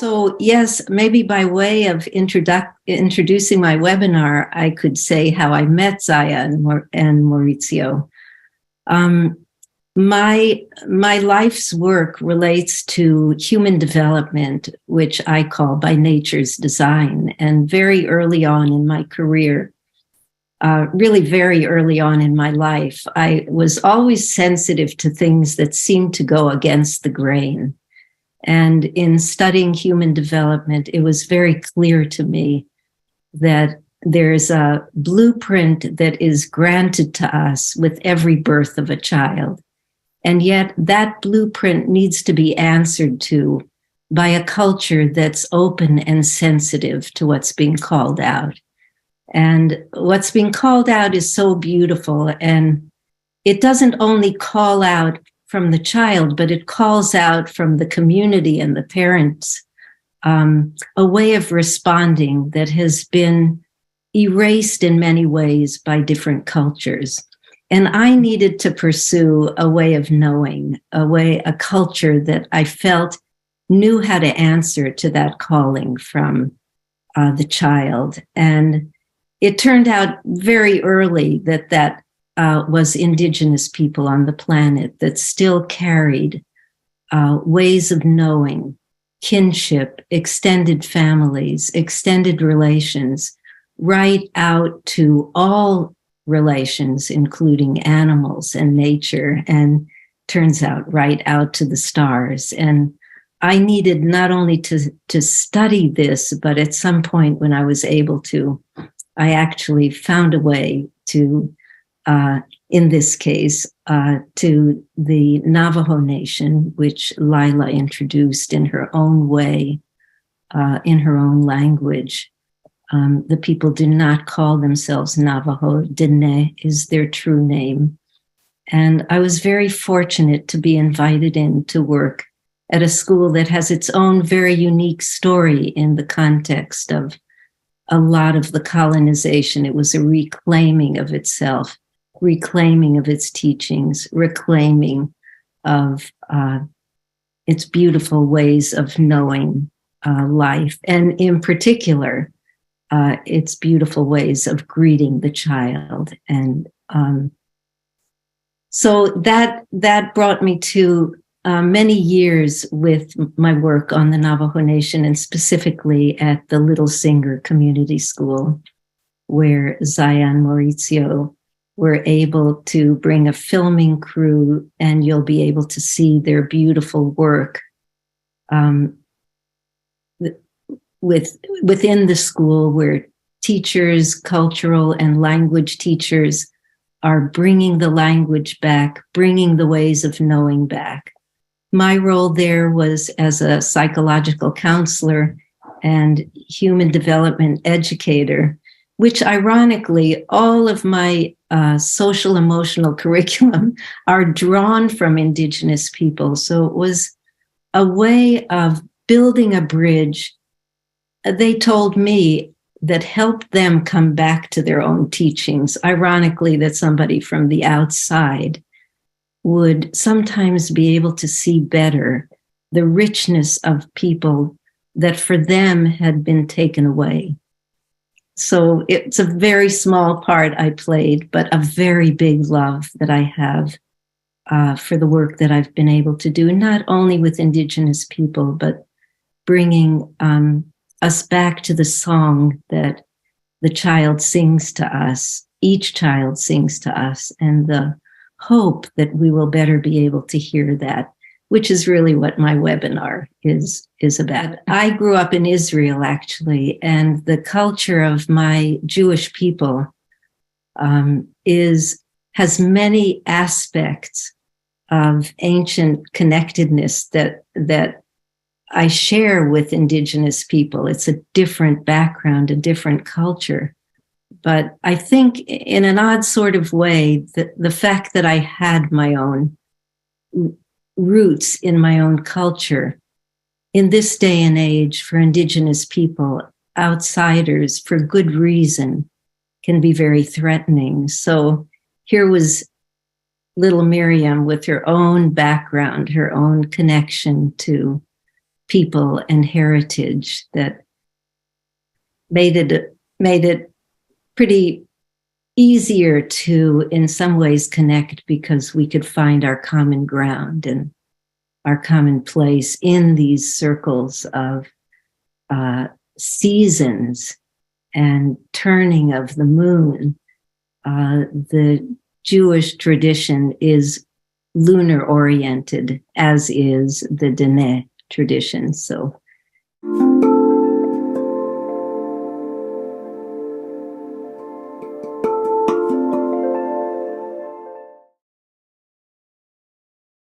So yes, maybe by way of introducing my webinar, I could say how I met Ysaye and Maurizio. My life's work relates to human development, which I call by nature's design. And very early on in my career, really very early on in my life, I was always sensitive to things that seemed to go against the grain. And in studying human development, it was very clear to me that there's a blueprint that is granted to us with every birth of a child. And yet that blueprint needs to be answered to by a culture that's open and sensitive to what's being called out. And what's being called out is so beautiful. And it doesn't only call out from the child, but it calls out from the community and the parents, a way of responding that has been erased in many ways by different cultures. And I needed to pursue a way of knowing, a culture that I felt knew how to answer to that calling from the child. And it turned out very early that was indigenous people on the planet that still carried ways of knowing, kinship, extended families, extended relations, right out to all relations, including animals and nature, and turns out right out to the stars. And I needed not only to study this, but at some point when I was able to, I actually found a way to in this case, to the Navajo Nation, which Lila introduced in her own way, in her own language. The people do not call themselves Navajo. Dene is their true name. And I was very fortunate to be invited in to work at a school that has its own very unique story in the context of a lot of the colonization. It was a reclaiming of itself, reclaiming of its teachings, reclaiming of its beautiful ways of knowing life, and in particular, its beautiful ways of greeting the child. And so that brought me to many years with my work on the Navajo Nation, and specifically at the Little Singer Community School, where Ysaye and Maurizio were able to bring a filming crew, and you'll be able to see their beautiful work within the school, where teachers, cultural and language teachers, are bringing the language back, bringing the ways of knowing back. My role there was as a psychological counselor and human development educator, which ironically, all of my social emotional curriculum are drawn from Indigenous people. So it was a way of building a bridge, they told me, that helped them come back to their own teachings. Ironically, that somebody from the outside would sometimes be able to see better the richness of people that for them had been taken away. So it's a very small part I played, but a very big love that I have for the work that I've been able to do, not only with Indigenous people, but bringing us back to the song that the child sings to us, each child sings to us, and the hope that we will better be able to hear that, which is really what my webinar is about. I grew up in Israel, actually, and the culture of my Jewish people has many aspects of ancient connectedness that I share with Indigenous people. It's a different background, a different culture. But I think in an odd sort of way, that the fact that I had my own roots in my own culture, in this day and age for Indigenous people, outsiders, for good reason, can be very threatening. So here was little Miriam with her own background, her own connection to people and heritage that made it pretty easier to, in some ways, connect because we could find our common ground and our common place in these circles of seasons and turning of the moon. The Jewish tradition is lunar oriented, as is the Diné tradition. So